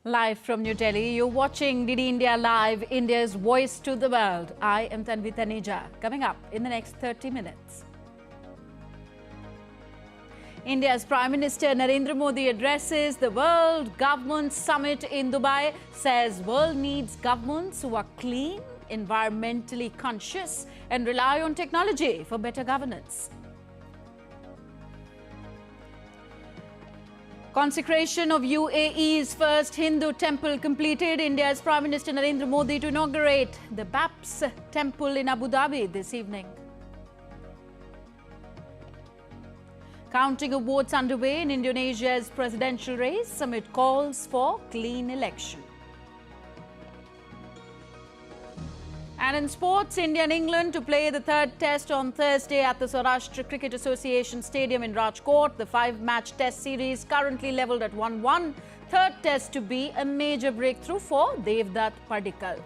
Live from New Delhi, you're watching DD India Live, India's voice to the world. I am Tanvi Taneja. Coming up in the next 30 minutes. India's Prime Minister Narendra Modi addresses the World Government Summit in Dubai, says world needs governments who are clean, environmentally conscious and rely on technology for better governance. Consecration of UAE's first Hindu temple completed. India's Prime Minister Narendra Modi to inaugurate the BAPS temple in Abu Dhabi this evening. Counting of votes underway in Indonesia's presidential race amid calls for clean election. And in sports, India and England to play the third test on Thursday at the Saurashtra Cricket Association Stadium in Rajkot. The 5-match test series currently levelled at 1-1. Third test to be a major breakthrough for Devdutt Padikkal.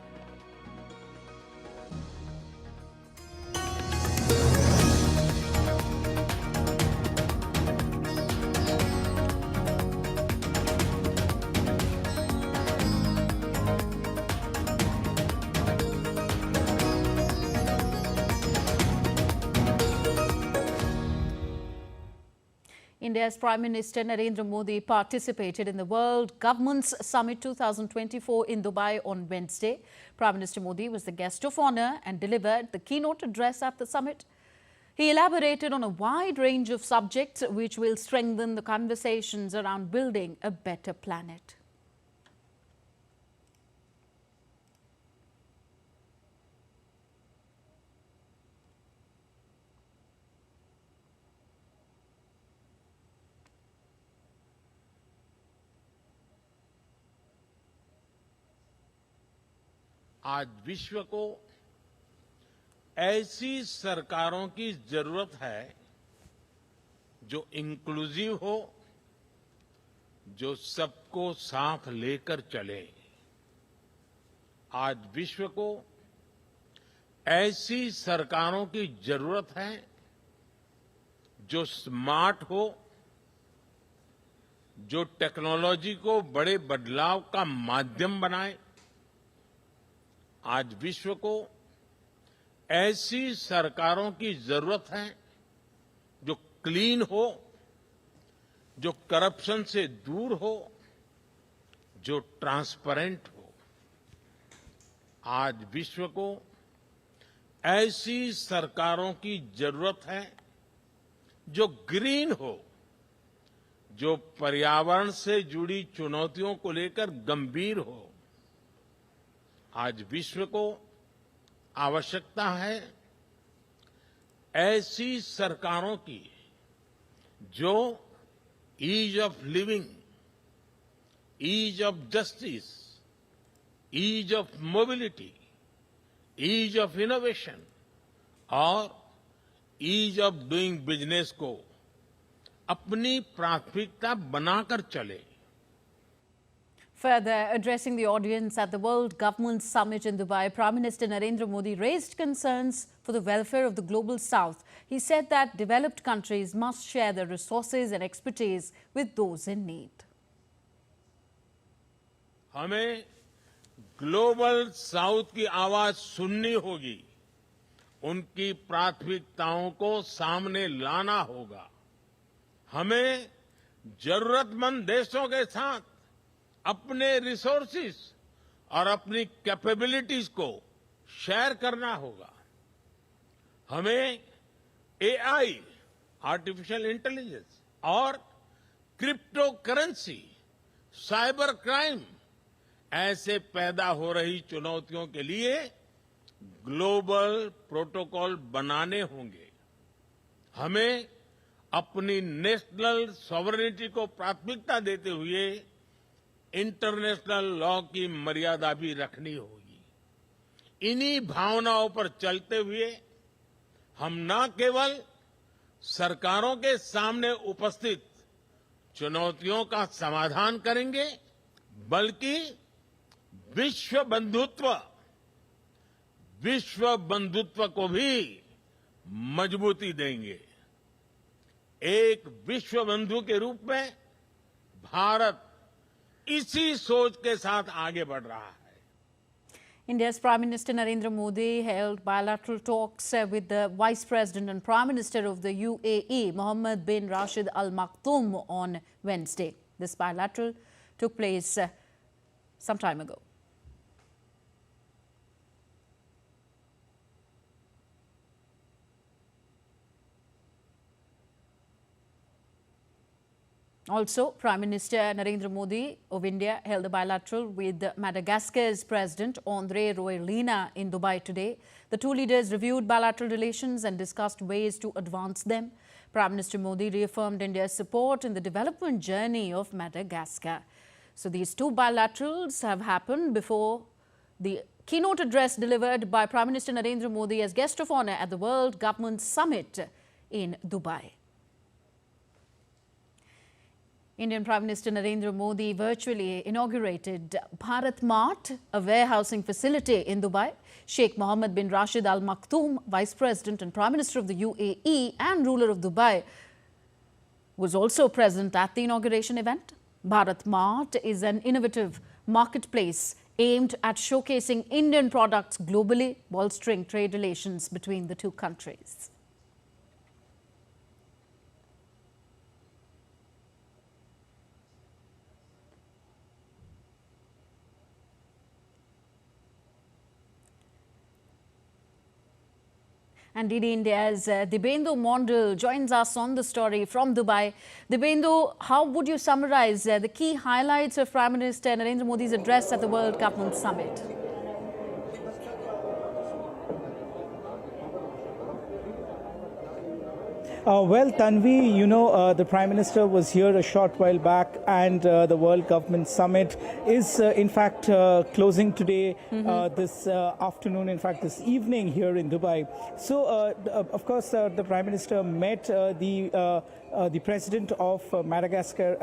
India's Prime Minister Narendra Modi participated in the World Governments Summit 2024 in Dubai on Wednesday. Prime Minister Modi was the guest of honour and delivered the keynote address at the summit. He elaborated on a wide range of subjects which will strengthen the conversations around building a better planet. आज विश्व को ऐसी सरकारों की जरूरत है जो inclusive हो, जो सबको साथ लेकर चले। आज विश्व को ऐसी सरकारों की जरूरत है जो स्मार्ट हो, जो टेक्नोलॉजी को बड़े बदलाव का माध्यम बनाए। आज विश्व को ऐसी सरकारों की जरूरत है जो क्लीन हो, जो करप्शन से दूर हो, जो ट्रांसपेरेंट हो। आज विश्व को ऐसी सरकारों की जरूरत है जो ग्रीन हो, जो पर्यावरण से जुड़ी चुनौतियों को लेकर गंभीर हो। आज विश्व को आवश्यकता है ऐसी सरकारों की जो ease of living, ease of justice, ease of mobility, ease of innovation और ईज ऑफ डूइंग बिजनेस को अपनी प्राथमिकता बनाकर चले। Further addressing the audience at the World Government Summit in Dubai, Prime Minister Narendra Modi raised concerns for the welfare of the global south. He said that developed countries must share their resources and expertise with those in need. हमें global south की आवाज सुननी होगी, उनकी प्राथमिकताओं को सामने लाना होगा। हमें जरूरतमंद देशों के साथ अपने रिसोर्सेज और अपनी कैपेबिलिटीज को शेयर करना होगा। हमें एआई, आर्टिफिशियल इंटेलिजेंस और क्रिप्टो करेंसी, साइबर क्राइम ऐसे पैदा हो रही चुनौतियों के लिए ग्लोबल प्रोटोकॉल बनाने होंगे। हमें अपनी नेशनल सॉवरेनिटी को प्राथमिकता देते हुए इंटरनेशनल लॉ की मर्यादा भी रखनी होगी। इन्हीं भावनाओं पर चलते हुए हम न केवल सरकारों के सामने उपस्थित चुनौतियों का समाधान करेंगे, बल्कि विश्व बंधुत्व को भी मजबूती देंगे। एक विश्व बंधु के रूप में भारत इसी सोच के साथ आगे बढ़ रहा है। India's Prime Minister Narendra Modi held bilateral talks with the Vice President and Prime Minister of the UAE, Mohammed bin Rashid Al Maktoum, on Wednesday. This bilateral took place some time ago. Also, Prime Minister Narendra Modi of India held a bilateral with Madagascar's President André Rajoelina in Dubai today. The two leaders reviewed bilateral relations and discussed ways to advance them. Prime Minister Modi reaffirmed India's support in the development journey of Madagascar. So these two bilaterals have happened before the keynote address delivered by Prime Minister Narendra Modi as guest of honor at the World Government Summit in Dubai. Indian Prime Minister Narendra Modi virtually inaugurated Bharat Mart, a warehousing facility in Dubai. Sheikh Mohammed bin Rashid Al Maktoum, Vice President and Prime Minister of the UAE and ruler of Dubai, was also present at the inauguration event. Bharat Mart is an innovative marketplace aimed at showcasing Indian products globally, bolstering trade relations between the two countries. And DD India's Dibyendu Mondal joins us on the story from Dubai. Dibyendu, how would you summarize the key highlights of Prime Minister Narendra Modi's address at the World Government Summit? Well, Tanvi, the Prime Minister was here a short while back, and the World Government Summit is, in fact, closing today, this afternoon, in fact, this evening here in Dubai. So, of course, the Prime Minister met the President of Madagascar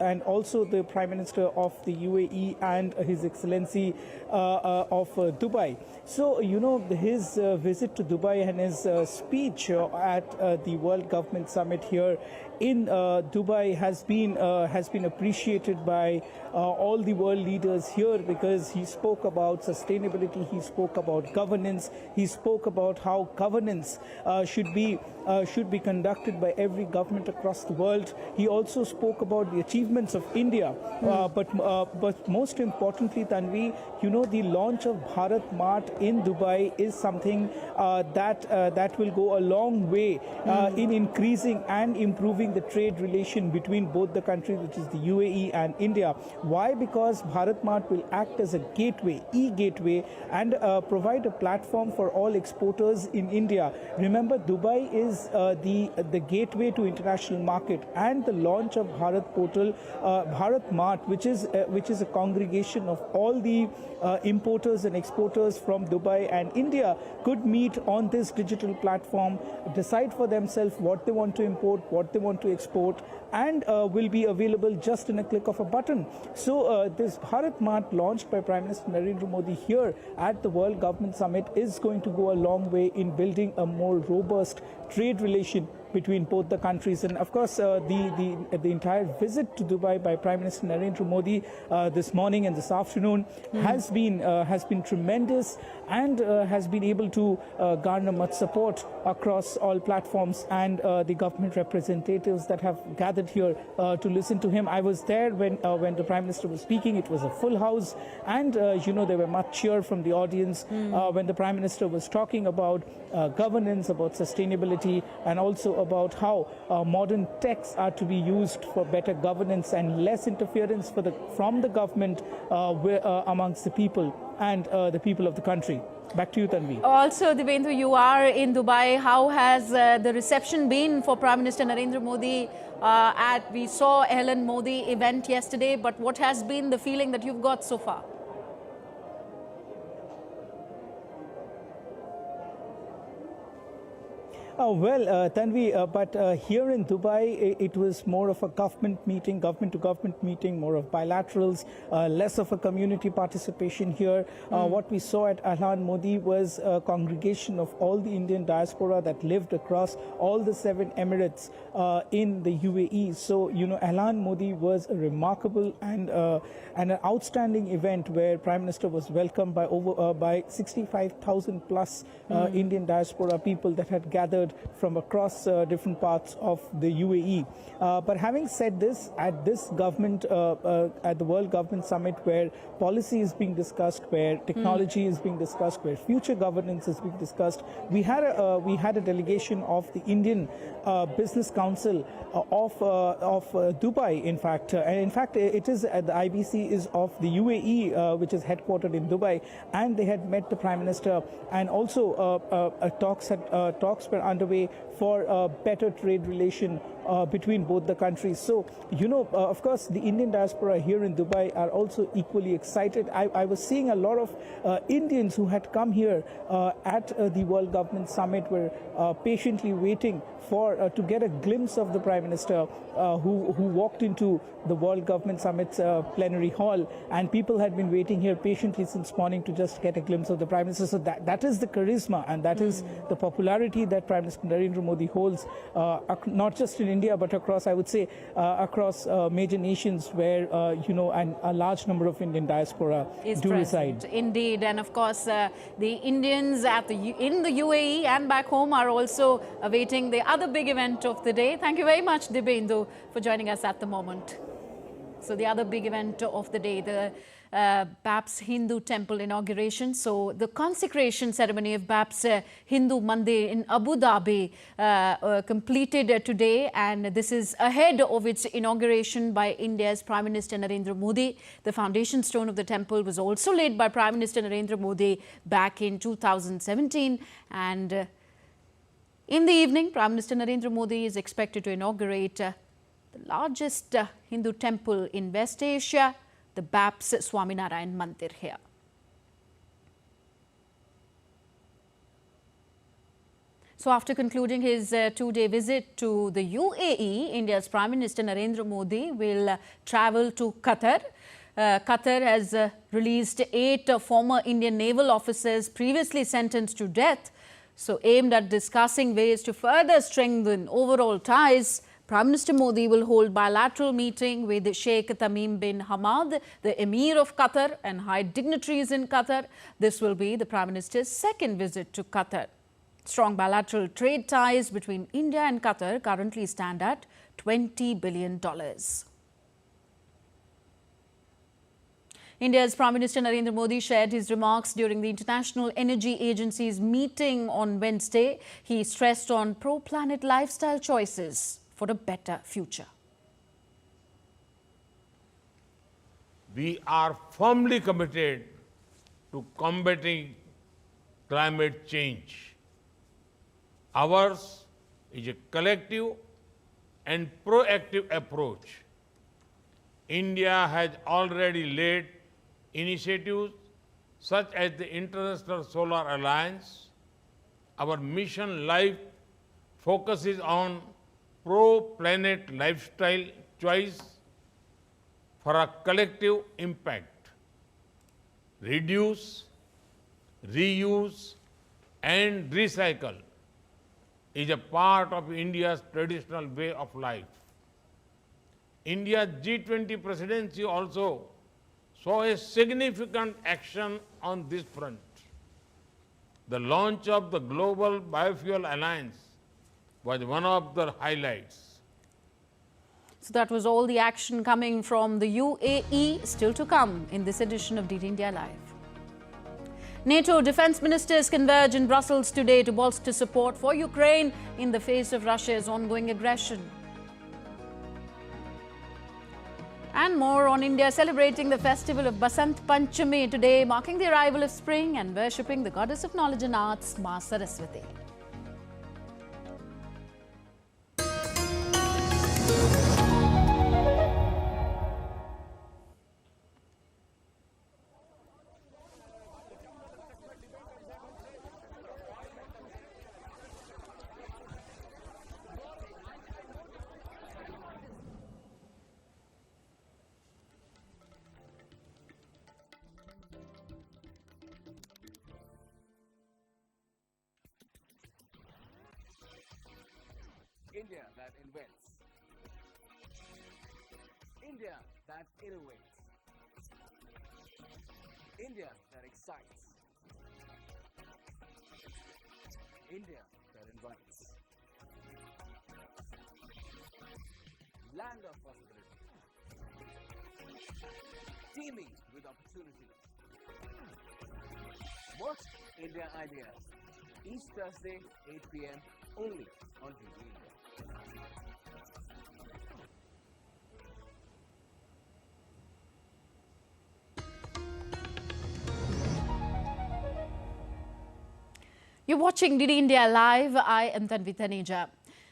and also the Prime Minister of the UAE and His Excellency of Dubai. So, his visit to Dubai and his speech at the World Government Summit here in Dubai has been appreciated by all the world leaders here, because he spoke about sustainability, he spoke about governance, he spoke about how governance should be conducted by every government across the world. He also spoke about the achievements of India, but most importantly, Tanvi, the launch of Bharat Mart in Dubai is something that will go a long way in increasing and improving the trade relation between both the countries, which is the UAE and India. Why? Because Bharat Mart will act as a gateway, e-gateway, and provide a platform for all exporters in India. Remember, Dubai is the gateway to international market, and the launch of Bharat Portal, Bharat Mart, which is a congregation of all the importers and exporters from Dubai and India, could meet on this digital platform, decide for themselves what they want to import, what they want to export, and will be available just in a click of a button. So this Bharat Mart, launched by Prime Minister Narendra Modi here at the World Government Summit, is going to go a long way in building a more robust trade relation between both the countries. And of course, the entire visit to Dubai by Prime Minister Narendra Modi this morning and this afternoon has been tremendous, and has been able to garner much support across all platforms, and the government representatives that have gathered here to listen to him. I was there when the Prime Minister was speaking. It was a full house, and there were much cheer from the audience when the Prime Minister was talking about governance, about sustainability, and also about how modern techs are to be used for better governance and less interference from the government amongst the people and the people of the country. Back to you, Tanvi. Also, Dibyendu, you are in Dubai. How has the reception been for Prime Minister Narendra Modi we saw Helen Modi event yesterday, but what has been the feeling that you've got so far? Tanvi, but here in Dubai, it was more of a government to government meeting, more of bilaterals, less of a community participation here. What we saw at Alhan Modi was a congregation of all the Indian diaspora that lived across all the 7 emirates in the UAE. So, Alhan Modi was a remarkable and an outstanding event where Prime Minister was welcomed by 65,000 plus Indian diaspora people that had gathered from across different parts of the UAE. But having said this, at this government, at the World Government Summit, where policy is being discussed, where technology is being discussed, where future governance is being discussed, we had a delegation of the Indian Business Council of Dubai. In fact, it is the IBC is of the UAE, which is headquartered in Dubai, and they had met the Prime Minister, and also talks were underway for a better trade relation between both the countries. So, of course, the Indian diaspora here in Dubai are also equally excited. I was seeing a lot of Indians who had come here at the World Government Summit were patiently waiting to get a glimpse of the Prime Minister who walked into the World Government Summit's plenary hall, and people had been waiting here patiently since morning to just get a glimpse of the Prime Minister. So that is the charisma, and that is the popularity that Prime Minister Narendra Modi holds, not just in India, but across, I would say, across major nations where, and a large number of Indian diaspora do reside. Indeed. And of course, the Indians in the UAE and back home are also awaiting the other big event of the day. Thank you very much, Dibyendu, for joining us at the moment. So the other big event of the day, the BAPS Hindu temple inauguration. So the consecration ceremony of BAPS Hindu Mandir in Abu Dhabi completed today, and this is ahead of its inauguration by India's Prime Minister Narendra Modi. The foundation stone of the temple was also laid by Prime Minister Narendra Modi back in 2017, and in the evening, Prime Minister Narendra Modi is expected to inaugurate the largest Hindu temple in West Asia, the BAPS Swaminarayan Mandir here. So after concluding his two-day visit to the UAE, India's Prime Minister Narendra Modi will travel to Qatar. Qatar has released 8 former Indian naval officers previously sentenced to death. So aimed at discussing ways to further strengthen overall ties, Prime Minister Modi will hold bilateral meeting with Sheikh Tamim bin Hamad, the Emir of Qatar, and high dignitaries in Qatar. This will be the Prime Minister's second visit to Qatar. Strong bilateral trade ties between India and Qatar currently stand at $20 billion. India's Prime Minister Narendra Modi shared his remarks during the International Energy Agency's meeting on Wednesday. He stressed on pro-planet lifestyle choices for a better future. We are firmly committed to combating climate change. Ours is a collective and proactive approach. India has already led initiatives such as the International Solar Alliance. Our mission Life focuses on pro-planet lifestyle choice for a collective impact. Reduce, reuse, and recycle is a part of India's traditional way of life. India's G20 presidency also saw a significant action on this front. The launch of the Global Biofuel Alliance was one of the highlights. So that was all the action coming from the UAE, still to come in this edition of DD India Live. NATO defense ministers converge in Brussels today to bolster support for Ukraine in the face of Russia's ongoing aggression. And more on India celebrating the festival of Basant Panchami today, marking the arrival of spring and worshipping the goddess of knowledge and arts, Ma Saraswati. India that invents. India that innovates. India that excites. India that invites. Land of possibility. Teeming with opportunity. Most India ideas. Each Thursday, 8 p.m. only on TV India. You're watching DD India Live. I am Tanvi Taneja.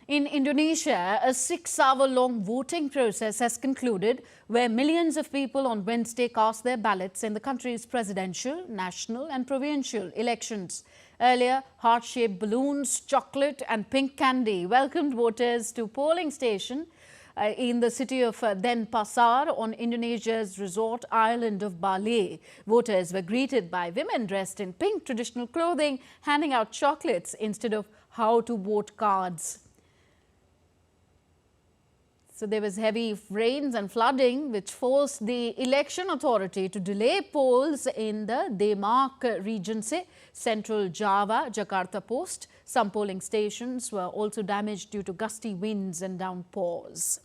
In Indonesia, a 6-hour-long voting process has concluded where millions of people on Wednesday cast their ballots in the country's presidential, national and provincial elections. Earlier, heart-shaped balloons, chocolate and pink candy welcomed voters to polling station in the city of Denpasar on Indonesia's resort island of Bali. Voters were greeted by women dressed in pink traditional clothing, handing out chocolates instead of how to vote cards. So there was heavy rains and flooding which forced the election authority to delay polls in the Demak Regency, Central Java, Jakarta Post. Some polling stations were also damaged due to gusty winds and downpours.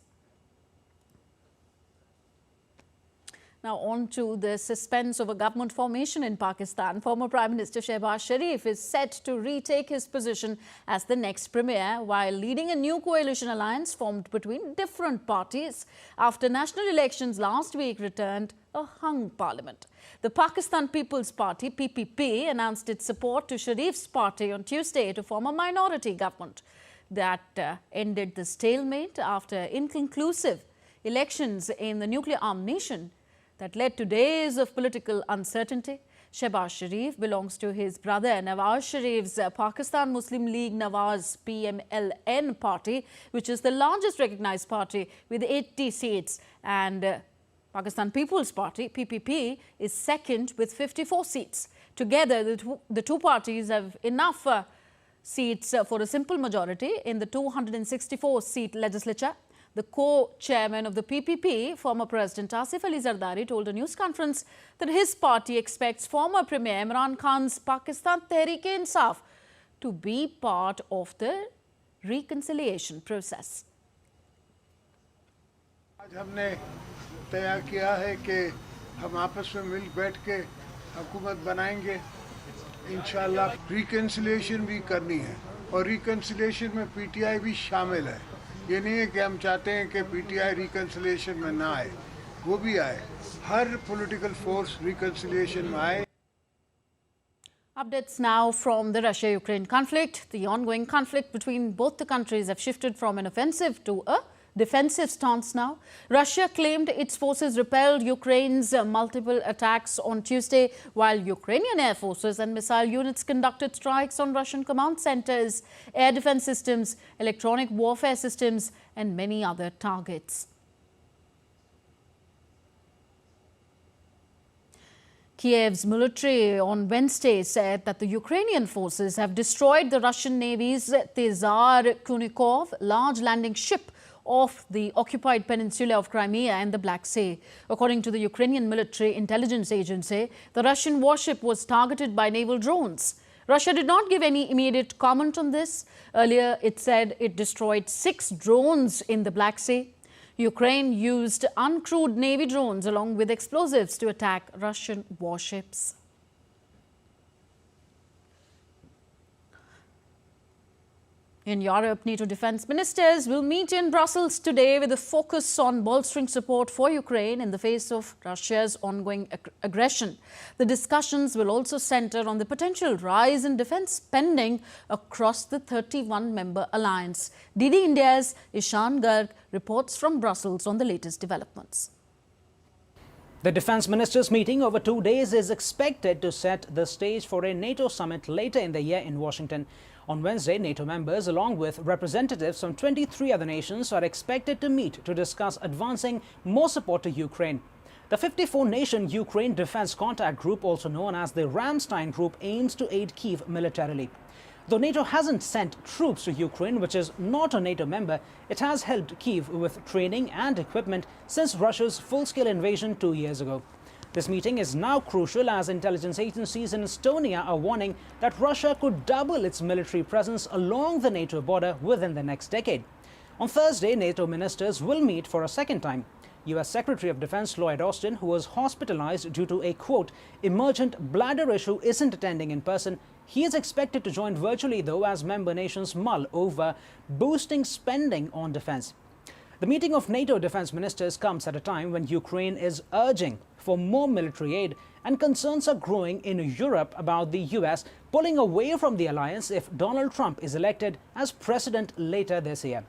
Now on to the suspense of a government formation in Pakistan. Former Prime Minister Shehbaz Sharif is set to retake his position as the next premier while leading a new coalition alliance formed between different parties after national elections last week returned a hung parliament. The Pakistan People's Party, PPP, announced its support to Sharif's party on Tuesday to form a minority government. That ended the stalemate after inconclusive elections in the nuclear-armed nation that led to days of political uncertainty. Shehbaz Sharif belongs to his brother Nawaz Sharif's Pakistan Muslim League Nawaz PMLN party, which is the largest recognized party with 80 seats, and Pakistan People's Party, PPP, is second with 54 seats. Together, the two parties have enough seats for a simple majority in the 264-seat legislature. The co-chairman of the PPP, former President Asif Ali Zardari, told a news conference that his party expects former Premier Imran Khan's Pakistan Tehreek-e-Insaf to be part of the reconciliation process. आज हमने तय किया है कि हम आपस में मिल बैठ के हुकूमत बनाएंगे इंशाल्लाह रिकन्सिलिएशन भी करनी है और रिकन्सिलिएशन में पीटीआई भी शामिल है ये नहीं है कि हम चाहते हैं कि पीटीआई रिकन्सिलिएशन में ना आए वो भी आए हर पॉलिटिकल फोर्स रिकन्सिलिएशन में आए Updates now from the Russia-Ukraine conflict. The ongoing conflict between both the countries have shifted from an offensive to a defensive stance now. Russia claimed its forces repelled Ukraine's multiple attacks on Tuesday, while Ukrainian air forces and missile units conducted strikes on Russian command centers, air defense systems, electronic warfare systems, and many other targets. Kiev's military on Wednesday said that the Ukrainian forces have destroyed the Russian Navy's Tsar Kunikov large landing ship off the occupied peninsula of Crimea and the Black Sea. According to the Ukrainian military intelligence agency, the Russian warship was targeted by naval drones. Russia did not give any immediate comment on this. Earlier, it said it destroyed 6 drones in the Black Sea. Ukraine used uncrewed Navy drones along with explosives to attack Russian warships. In Europe, NATO defense ministers will meet in Brussels today with a focus on bolstering support for Ukraine in the face of Russia's ongoing aggression. The discussions will also center on the potential rise in defense spending across the 31-member alliance. DD India's Ishan Garg reports from Brussels on the latest developments. The defense ministers' meeting over 2 days is expected to set the stage for a NATO summit later in the year in Washington. On Wednesday, NATO members, along with representatives from 23 other nations, are expected to meet to discuss advancing more support to Ukraine. The 54-nation Ukraine Defense Contact Group, also known as the Ramstein Group, aims to aid Kyiv militarily. Though NATO hasn't sent troops to Ukraine, which is not a NATO member, it has helped Kyiv with training and equipment since Russia's full-scale invasion 2 years ago. This meeting is now crucial as intelligence agencies in Estonia are warning that Russia could double its military presence along the NATO border within the next decade. On Thursday, NATO ministers will meet for a second time. U.S. Secretary of Defense Lloyd Austin, who was hospitalized due to a, quote, emergent bladder issue, isn't attending in person. He is expected to join virtually, though, as member nations mull over boosting spending on defense. The meeting of NATO defense ministers comes at a time when Ukraine is urging for more military aid, and concerns are growing in Europe about the U.S. pulling away from the alliance if Donald Trump is elected as president later this year.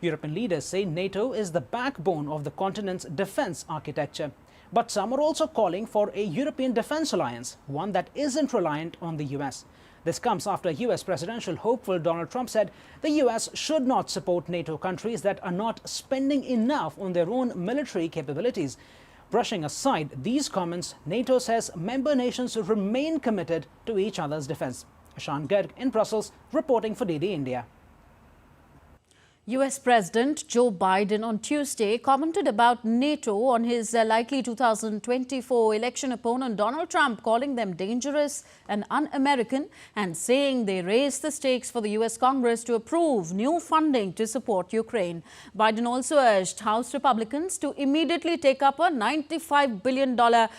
European leaders say NATO is the backbone of the continent's defense architecture. But some are also calling for a European defense alliance, one that isn't reliant on the U.S. This comes after U.S. presidential hopeful Donald Trump said the U.S. should not support NATO countries that are not spending enough on their own military capabilities. Brushing aside these comments, NATO says member nations remain committed to each other's defense. Ashan Garg in Brussels, reporting for DD India. US President Joe Biden on Tuesday commented about NATO on his likely 2024 election opponent Donald Trump, calling them dangerous and un-American and saying they raised the stakes for the US Congress to approve new funding to support Ukraine. Biden also urged House Republicans to immediately take up a $95 billion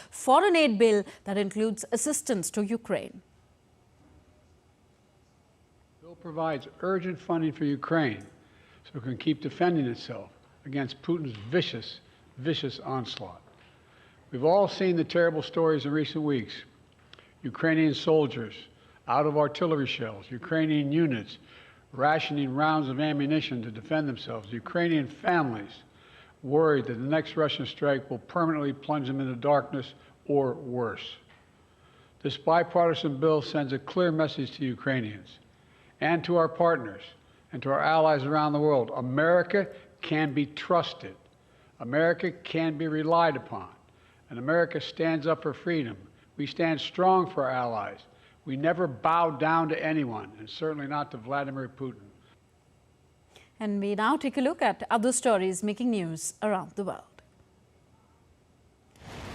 foreign aid bill that includes assistance to Ukraine. The bill provides urgent funding for Ukraine so it can keep defending itself against Putin's vicious onslaught. We've all seen the terrible stories in recent weeks. Ukrainian soldiers out of artillery shells, Ukrainian units rationing rounds of ammunition to defend themselves, Ukrainian families worried that the next Russian strike will permanently plunge them into darkness or worse. This bipartisan bill sends a clear message to Ukrainians and to our partners and to our allies around the world. America can be trusted. America can be relied upon. And America stands up for freedom. We stand strong for our allies. We never bow down to anyone, and certainly not to Vladimir Putin. And we now take a look at other stories making news around the world.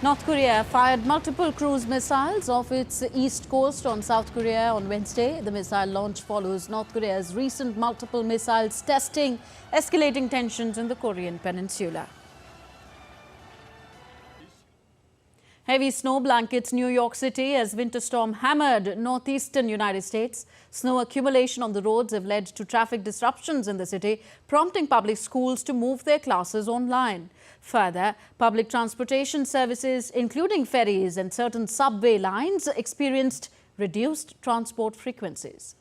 North Korea fired multiple cruise missiles off its east coast on South Korea on Wednesday. The missile launch follows North Korea's recent multiple missiles testing, escalating tensions in the Korean peninsula. Heavy snow blankets New York City as winter storm hammered northeastern United States. Snow accumulation on the roads have led to traffic disruptions in the city, prompting public schools to move their classes online. Further, public transportation services, including ferries and certain subway lines, experienced reduced transport frequencies.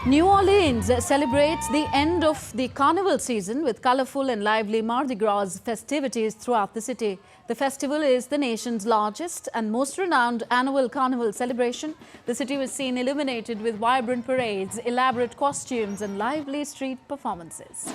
New Orleans celebrates the end of the carnival season with colorful and lively Mardi Gras festivities throughout the city. The festival is the nation's largest and most renowned annual carnival celebration. The city was seen illuminated with vibrant parades, elaborate costumes and lively street performances.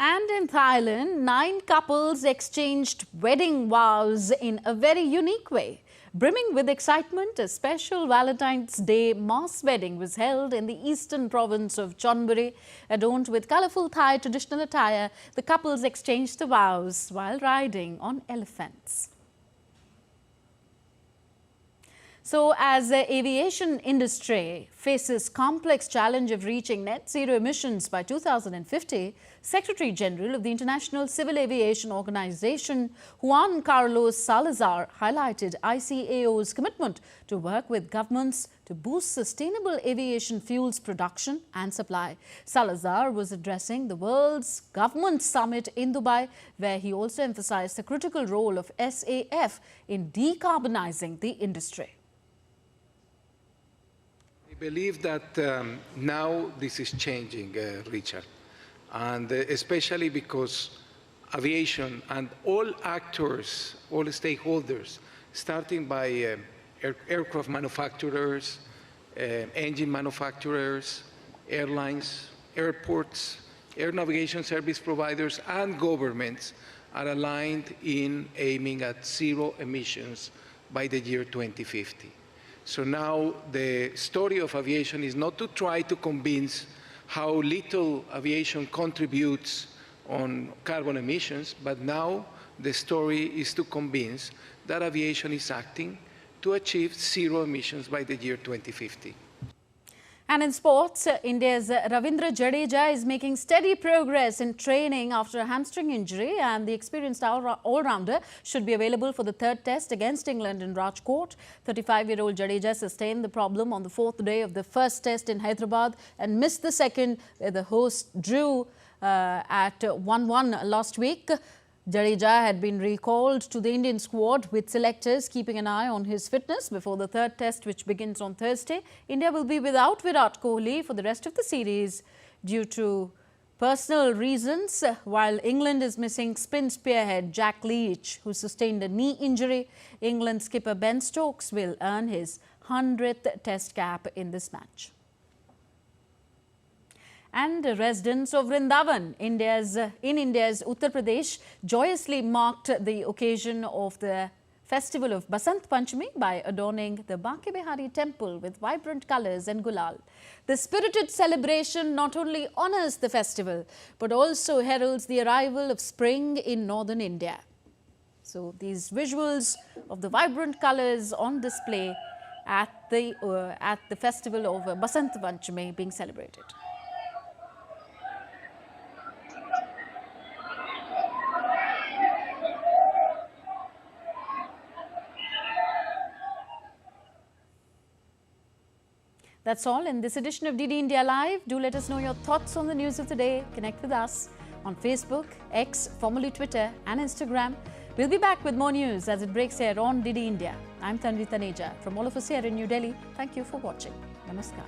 And in Thailand, 9 couples exchanged wedding vows in a very unique way. Brimming with excitement, a special Valentine's Day mass wedding was held in the eastern province of Chonburi. Adorned with colorful Thai traditional attire, the couples exchanged the vows while riding on elephants. So, as the aviation industry faces complex challenge of reaching net zero emissions by 2050, Secretary General of the International Civil Aviation Organization, Juan Carlos Salazar, highlighted ICAO's commitment to work with governments to boost sustainable aviation fuels production and supply. Salazar was addressing the World's Government Summit in Dubai, where he also emphasized the critical role of SAF in decarbonizing the industry. I believe that now this is changing, Richard, and especially because aviation and all actors, all stakeholders, starting by aircraft manufacturers, engine manufacturers, airlines, airports, air navigation service providers, and governments are aligned in aiming at zero emissions by the year 2050. So now the story of aviation is not to try to convince how little aviation contributes on carbon emissions, but now the story is to convince that aviation is acting to achieve zero emissions by the year 2050. And in sports, India's Ravindra Jadeja is making steady progress in training after a hamstring injury, and the experienced all-rounder should be available for the third test against England in Rajkot. 35-year-old Jadeja sustained the problem on the fourth day of the first test in Hyderabad and missed the second, where the hosts drew at 1-1 last week. Jadeja had been recalled to the Indian squad, with selectors keeping an eye on his fitness before the third test, which begins on Thursday. India will be without Virat Kohli for the rest of the series due to personal reasons, while England is missing spin spearhead Jack Leach, who sustained a knee injury. England skipper Ben Stokes will earn his 100th test cap in this match. And residents of Vrindavan, in India's Uttar Pradesh, joyously marked the occasion of the festival of Basant Panchami by adorning the Banke Bihari temple with vibrant colours and gulal. The spirited celebration not only honours the festival, but also heralds the arrival of spring in northern India. So these visuals of the vibrant colours on display at the festival of Basant Panchami being celebrated. That's all in this edition of DD India Live. Do let us know your thoughts on the news of the day. Connect with us on Facebook, X, formerly Twitter, and Instagram. We'll be back with more news as it breaks here on DD India. I'm Tanvi Taneja. From all of us here in New Delhi, thank you for watching. Namaskar.